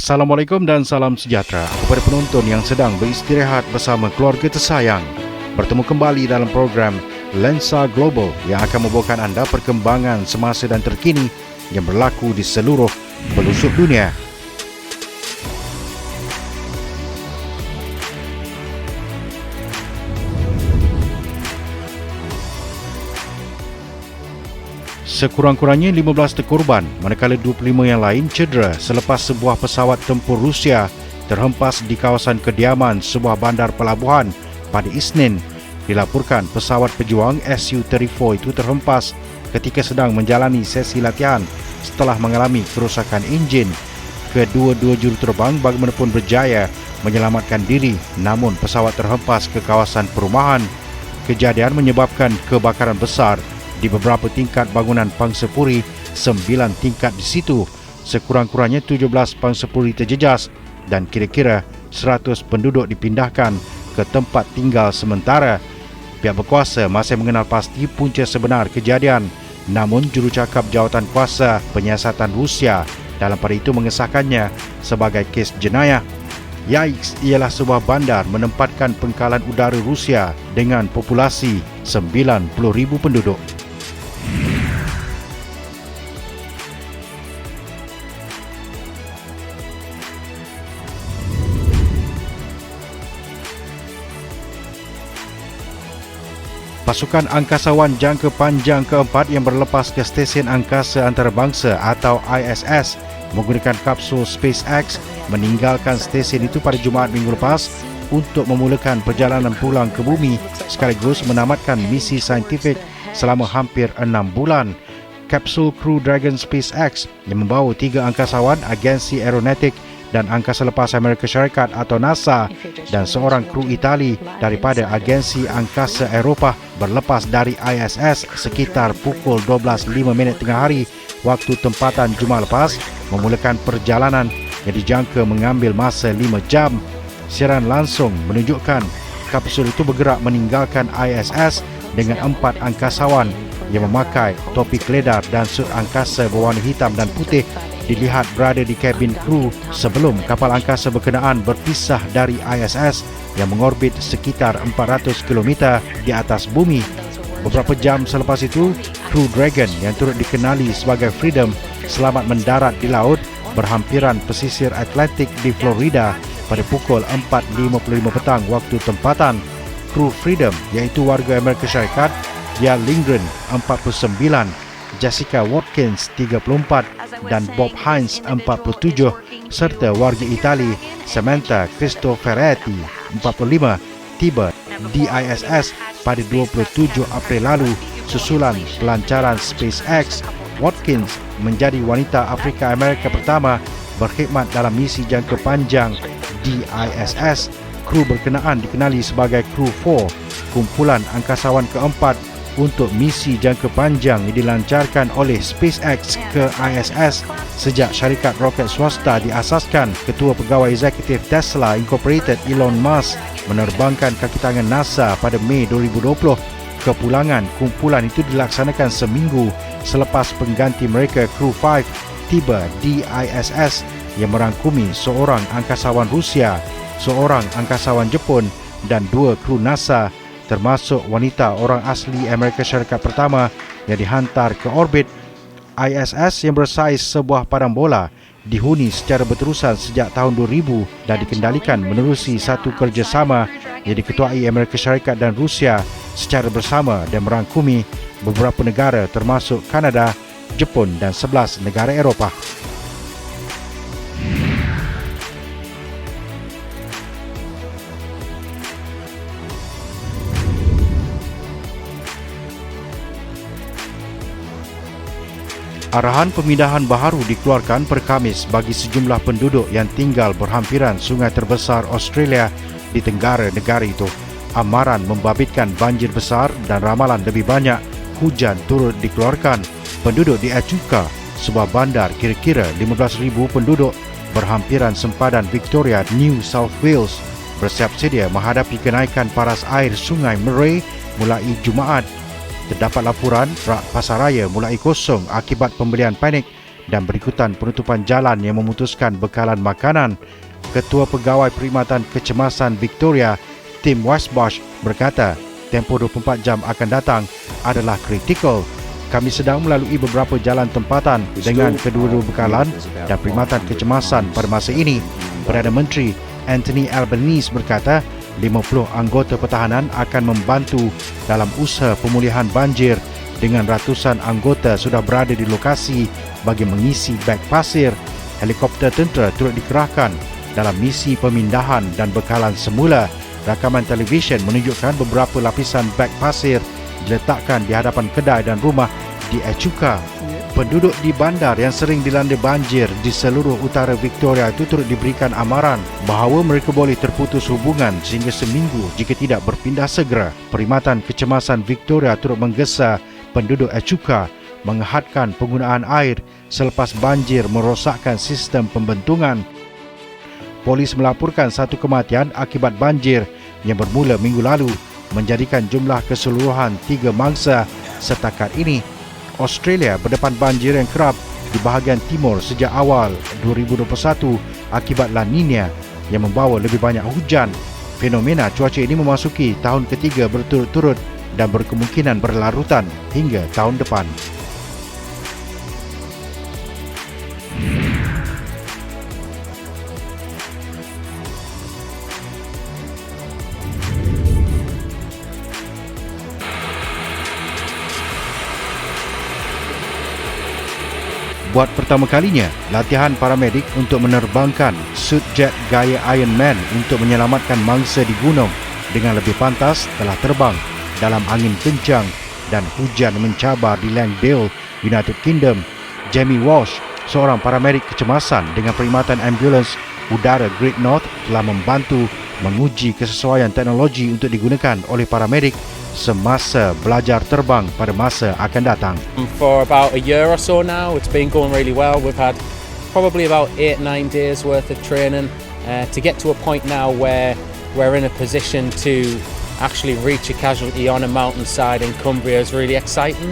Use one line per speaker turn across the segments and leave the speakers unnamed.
Assalamualaikum dan salam sejahtera kepada penonton yang sedang beristirahat bersama keluarga tersayang. Bertemu kembali dalam program Lensa Global yang akan membawakan anda perkembangan semasa dan terkini yang berlaku di seluruh pelosok dunia. Sekurang-kurangnya 15 terkorban manakala 25 yang lain cedera selepas sebuah pesawat tempur Rusia terhempas di kawasan kediaman sebuah bandar pelabuhan pada Isnin. Dilaporkan pesawat pejuang Su-34 itu terhempas ketika sedang menjalani sesi latihan setelah mengalami kerosakan enjin. Kedua-dua juruterbang bagaimanapun berjaya menyelamatkan diri, namun pesawat terhempas ke kawasan perumahan. Kejadian menyebabkan kebakaran besar di beberapa tingkat bangunan pangsapuri, 9 tingkat di situ. Sekurang-kurangnya 17 pangsapuri terjejas dan kira-kira 100 penduduk dipindahkan ke tempat tinggal sementara. Pihak berkuasa masih mengenal pasti punca sebenar kejadian, namun jurucakap jawatan kuasa penyiasatan Rusia dalam pada itu mengesahkannya sebagai kes jenayah. Yikes ialah sebuah bandar menempatkan pengkalan udara Rusia dengan populasi 90,000 penduduk. Pasukan angkasawan jangka panjang keempat yang berlepas ke stesen angkasa antarabangsa atau ISS menggunakan kapsul SpaceX meninggalkan stesen itu pada Jumaat minggu lepas untuk memulakan perjalanan pulang ke bumi sekaligus menamatkan misi saintifik selama hampir 6 bulan. Kapsul Crew Dragon SpaceX yang membawa 3 angkasawan agensi aeronautik dan angkasa lepas Amerika Syarikat atau NASA dan seorang kru Itali daripada agensi angkasa Eropah berlepas dari ISS sekitar pukul 12.05 tengah hari waktu tempatan Jumaat lepas, memulakan perjalanan yang dijangka mengambil masa 5 jam. Siaran langsung menunjukkan kapsul itu bergerak meninggalkan ISS dengan 4 angkasawan yang memakai topi keledar dan sut angkasa berwarna hitam dan putih dilihat berada di kabin kru sebelum kapal angkasa berkenaan berpisah dari ISS yang mengorbit sekitar 400 km di atas bumi. Beberapa jam selepas itu, kru Dragon yang turut dikenali sebagai Freedom selamat mendarat di laut berhampiran pesisir Atlantik di Florida pada pukul 4.55 petang waktu tempatan. Kru Freedom iaitu warga Amerika Syarikat Yael Lindgren 49, Jessica Watkins 34 dan Bob Hines 47 serta warga Itali Samantha Cristoforetti 45 tiba di ISS pada 27 April lalu susulan pelancaran SpaceX. Watkins menjadi wanita Afrika Amerika pertama berkhidmat dalam misi jangka panjang di ISS. Kru berkenaan dikenali sebagai Crew 4, kumpulan angkasawan keempat untuk misi jangka panjang yang dilancarkan oleh SpaceX ke ISS sejak syarikat roket swasta diasaskan. Ketua Pegawai Eksekutif Tesla Incorporated Elon Musk menerbangkan kaki tangan NASA pada Mei 2020. Kepulangan kumpulan itu dilaksanakan seminggu selepas pengganti mereka Crew 5 tiba di ISS yang merangkumi seorang angkasawan Rusia, seorang angkasawan Jepun dan 2 kru NASA termasuk wanita orang asli Amerika Syarikat pertama yang dihantar ke orbit. ISS yang bersaiz sebuah padang bola dihuni secara berterusan sejak tahun 2000 dan dikendalikan menerusi satu kerjasama yang diketuai Amerika Syarikat dan Rusia secara bersama dan merangkumi beberapa negara termasuk Kanada, Jepun dan 11 negara Eropah. Arahan pemindahan baharu dikeluarkan per Khamis bagi sejumlah penduduk yang tinggal berhampiran sungai terbesar Australia di tenggara negara itu. Amaran membabitkan banjir besar dan ramalan lebih banyak hujan turut dikeluarkan. Penduduk di Echuca, sebuah bandar kira-kira 15,000 penduduk berhampiran sempadan Victoria, New South Wales, bersiap sedia menghadapi kenaikan paras air sungai Murray mulai Jumaat. Terdapat laporan rak pasaraya mulai kosong akibat pembelian panik dan berikutan penutupan jalan yang memutuskan bekalan makanan. Ketua Pegawai Perkhidmatan Kecemasan Victoria, Tim Westbosh berkata, tempoh 24 jam akan datang adalah kritikal. Kami sedang melalui beberapa jalan tempatan dengan kedua-dua bekalan dan perkhidmatan kecemasan pada masa ini. Perdana Menteri Anthony Albanese berkata, 50 anggota pertahanan akan membantu dalam usaha pemulihan banjir dengan ratusan anggota sudah berada di lokasi bagi mengisi beg pasir. Helikopter tentera turut dikerahkan dalam misi pemindahan dan bekalan semula. Rakaman televisyen menunjukkan beberapa lapisan beg pasir diletakkan di hadapan kedai dan rumah di Echuca. Penduduk di bandar yang sering dilanda banjir di seluruh utara Victoria itu turut diberikan amaran bahawa mereka boleh terputus hubungan sehingga seminggu jika tidak berpindah segera. Perkhidmatan Kecemasan Victoria turut menggesa penduduk Echuca menghadkan penggunaan air selepas banjir merosakkan sistem pembentungan. Polis melaporkan satu kematian akibat banjir yang bermula minggu lalu, menjadikan jumlah keseluruhan 3 mangsa setakat ini. Australia berdepan banjir yang kerap di bahagian timur sejak awal 2021 akibat La Nina yang membawa lebih banyak hujan. Fenomena cuaca ini memasuki tahun ketiga berturut-turut dan berkemungkinan berlarutan hingga tahun depan. Buat pertama kalinya, latihan paramedik untuk menerbangkan suit jet gaya Iron Man untuk menyelamatkan mangsa di gunung dengan lebih pantas telah terbang dalam angin kencang dan hujan mencabar di Langdale, United Kingdom. Jamie Walsh, seorang paramedik kecemasan dengan perkhidmatan ambulans udara Great North, telah membantu menguji kesesuaian teknologi untuk digunakan oleh paramedik semasa belajar terbang pada masa akan datang.
For about a year or so now, it's been going really well. We've had probably about 8-9 days worth of training to get to a point now where we're in a position to actually reach a casualty on a mountainside in Cumbria is really exciting,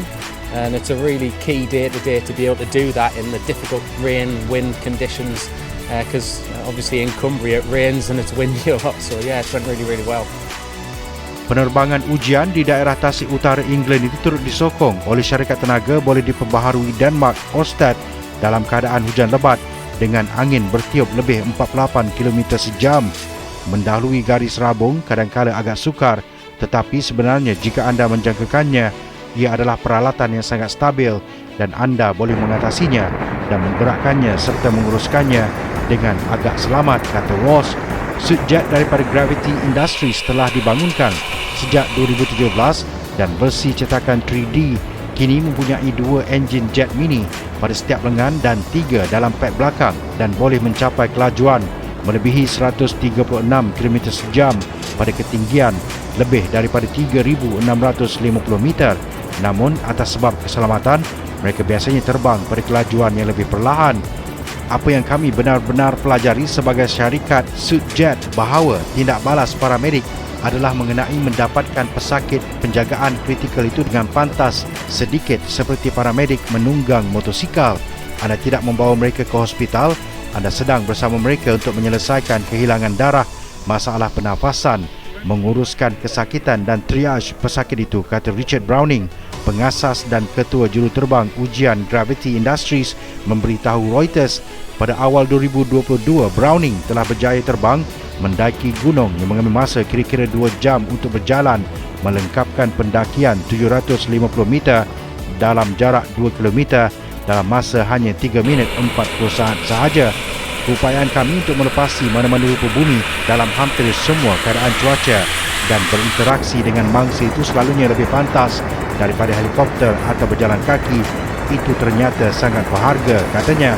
and it's a really key day-to-day to be able to do that in the difficult rain, wind conditions, because obviously in Cumbria it rains and it's windy a lot, so yeah, it went really, really well.
Penerbangan ujian di daerah Tasik Utara England itu turut disokong oleh syarikat tenaga boleh diperbaharui Denmark, Ørsted, dalam keadaan hujan lebat dengan angin bertiup lebih 48 km sejam. Mendahului garis rabung kadang-kala agak sukar, tetapi sebenarnya jika anda menjangkakannya, ia adalah peralatan yang sangat stabil dan anda boleh mengatasinya dan menggerakkannya serta menguruskannya dengan agak selamat, kata Ross. Suit jet daripada Gravity Industries telah dibangunkan sejak 2017 dan versi cetakan 3D kini mempunyai 2 enjin jet mini pada setiap lengan dan 3 dalam pek belakang dan boleh mencapai kelajuan melebihi 136 km sejam pada ketinggian lebih daripada 3,650 meter. Namun atas sebab keselamatan, mereka biasanya terbang pada kelajuan yang lebih perlahan. Apa yang kami benar-benar pelajari sebagai syarikat suit jet bahawa tindak balas paramedik adalah mengenai mendapatkan pesakit penjagaan kritikal itu dengan pantas, sedikit seperti paramedik menunggang motosikal. Anda tidak membawa mereka ke hospital, anda sedang bersama mereka untuk menyelesaikan kehilangan darah, masalah pernafasan, menguruskan kesakitan dan triage pesakit itu, kata Richard Browning, pengasas dan ketua juruterbang ujian Gravity Industries, memberitahu Reuters. Pada awal 2022, Browning telah berjaya terbang mendaki gunung yang mengambil masa kira-kira 2 jam untuk berjalan, melengkapkan pendakian 750 meter dalam jarak 2 km dalam masa hanya 3 minit 40 saat sahaja. Upayaan kami untuk melepasi mana-mana rupa bumi dalam hampir semua keadaan cuaca dan berinteraksi dengan mangsa itu selalunya lebih pantas daripada helikopter atau berjalan kaki. Itu ternyata sangat berharga, katanya.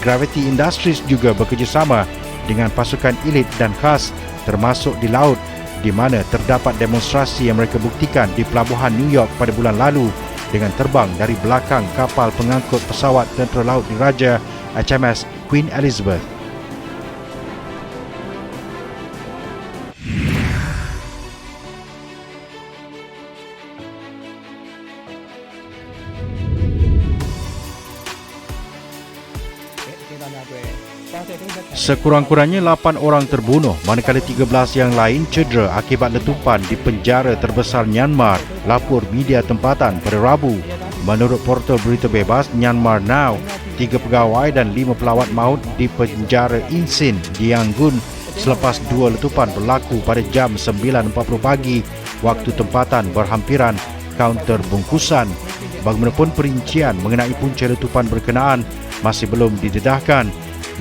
Gravity Industries juga bekerjasama dengan pasukan elit dan khas termasuk di laut, di mana terdapat demonstrasi yang mereka buktikan di pelabuhan New York pada bulan lalu dengan terbang dari belakang kapal pengangkut pesawat tentera laut diraja HMS Queen Elizabeth. Sekurang-kurangnya 8 orang terbunuh manakala 13 yang lain cedera akibat letupan di penjara terbesar Myanmar, lapor media tempatan pada Rabu. Menurut portal berita bebas Myanmar Now, 3 pegawai dan 5 pelawat maut di penjara Insin di Yangon selepas 2 letupan berlaku pada jam 9.40 pagi waktu tempatan berhampiran kaunter bungkusan. Bagaimanapun perincian mengenai punca letupan berkenaan masih belum didedahkan.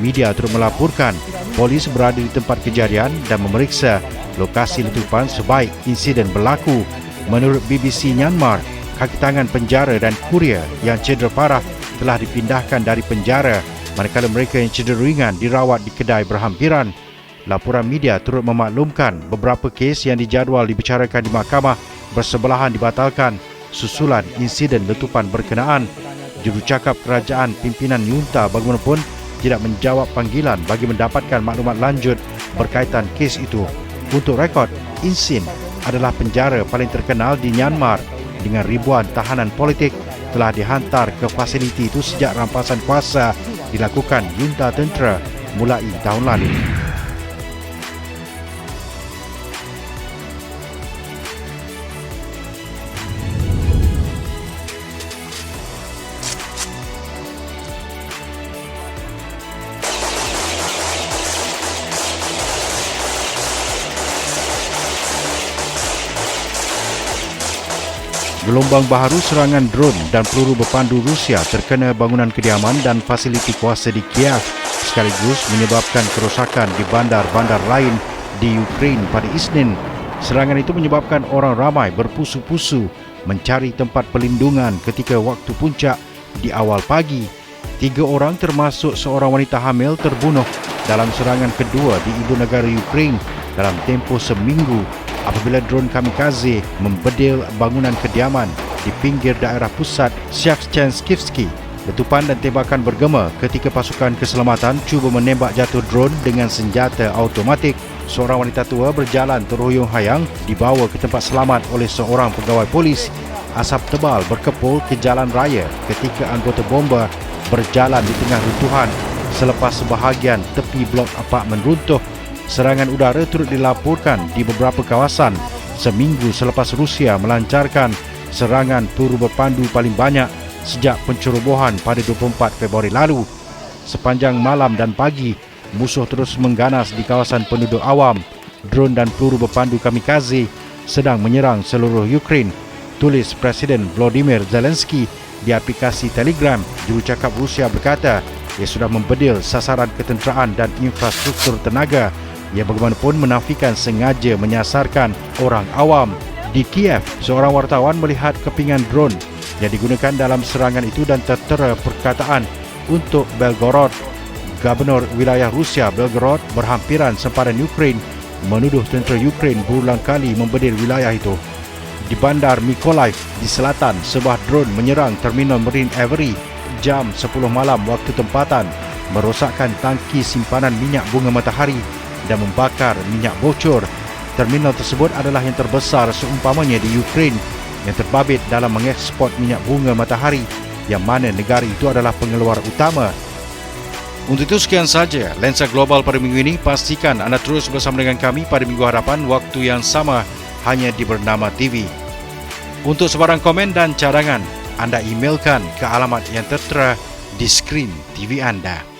Media turut melaporkan polis berada di tempat kejadian dan memeriksa lokasi letupan sebaik insiden berlaku. Menurut BBC Myanmar, kaki tangan penjara dan kurier yang cedera parah telah dipindahkan dari penjara manakala mereka yang cedera ringan dirawat di kedai berhampiran. Laporan media turut memaklumkan beberapa kes yang dijadual dibicarakan di mahkamah bersebelahan dibatalkan susulan insiden letupan berkenaan. Jurucakap kerajaan pimpinan Junta bagaimanapun tidak menjawab panggilan bagi mendapatkan maklumat lanjut berkaitan kes itu. Untuk rekod, Insin adalah penjara paling terkenal di Myanmar dengan ribuan tahanan politik telah dihantar ke fasiliti itu sejak rampasan kuasa dilakukan junta tentera mulai tahun lalu. Gelombang baharu serangan drone dan peluru berpandu Rusia terkena bangunan kediaman dan fasiliti kuasa di Kiev sekaligus menyebabkan kerosakan di bandar-bandar lain di Ukraine pada Isnin. Serangan itu menyebabkan orang ramai berpusu-pusu mencari tempat pelindungan ketika waktu puncak di awal pagi. 3 orang termasuk seorang wanita hamil terbunuh dalam serangan kedua di ibu negara Ukraine dalam tempoh seminggu apabila drone kamikaze membedil bangunan kediaman di pinggir daerah pusat Syakhchenskivsky. Letupan dan tembakan bergema ketika pasukan keselamatan cuba menembak jatuh drone dengan senjata automatik. Seorang wanita tua berjalan terhuyung-hayang dibawa ke tempat selamat oleh seorang pegawai polis. Asap tebal berkepul ke jalan raya ketika anggota bomba berjalan di tengah runtuhan selepas sebahagian tepi blok apartmen runtuh. Serangan udara turut dilaporkan di beberapa kawasan seminggu selepas Rusia melancarkan serangan peluru berpandu paling banyak sejak pencerobohan pada 24 Februari lalu. Sepanjang malam dan pagi, musuh terus mengganas di kawasan penduduk awam. Drone dan peluru berpandu kamikaze sedang menyerang seluruh Ukraine, tulis Presiden Volodymyr Zelensky di aplikasi Telegram. Jurucakap Rusia berkata ia sudah membedil sasaran ketenteraan dan infrastruktur tenaga. Ia bagaimanapun menafikan sengaja menyasarkan orang awam. Di Kiev, seorang wartawan melihat kepingan drone yang digunakan dalam serangan itu dan tertera perkataan untuk Belgorod. Gubernur wilayah Rusia Belgorod berhampiran sempadan Ukraine menuduh tentera Ukraine berulang kali membedil wilayah itu. Di bandar Mykolaiv di selatan, sebuah drone menyerang terminal Marine Avery jam 10 malam waktu tempatan, merosakkan tangki simpanan minyak bunga matahari dan membakar minyak bocor. Terminal tersebut adalah yang terbesar seumpamanya di Ukraine yang terbabit dalam mengeksport minyak bunga matahari yang mana negara itu adalah pengeluar utama. Untuk itu sekian saja Lensa Global pada minggu ini. Pastikan anda terus bersama dengan kami pada minggu hadapan waktu yang sama hanya di Bernama TV. Untuk sebarang komen dan cadangan, anda emailkan ke alamat yang tertera di skrin TV anda.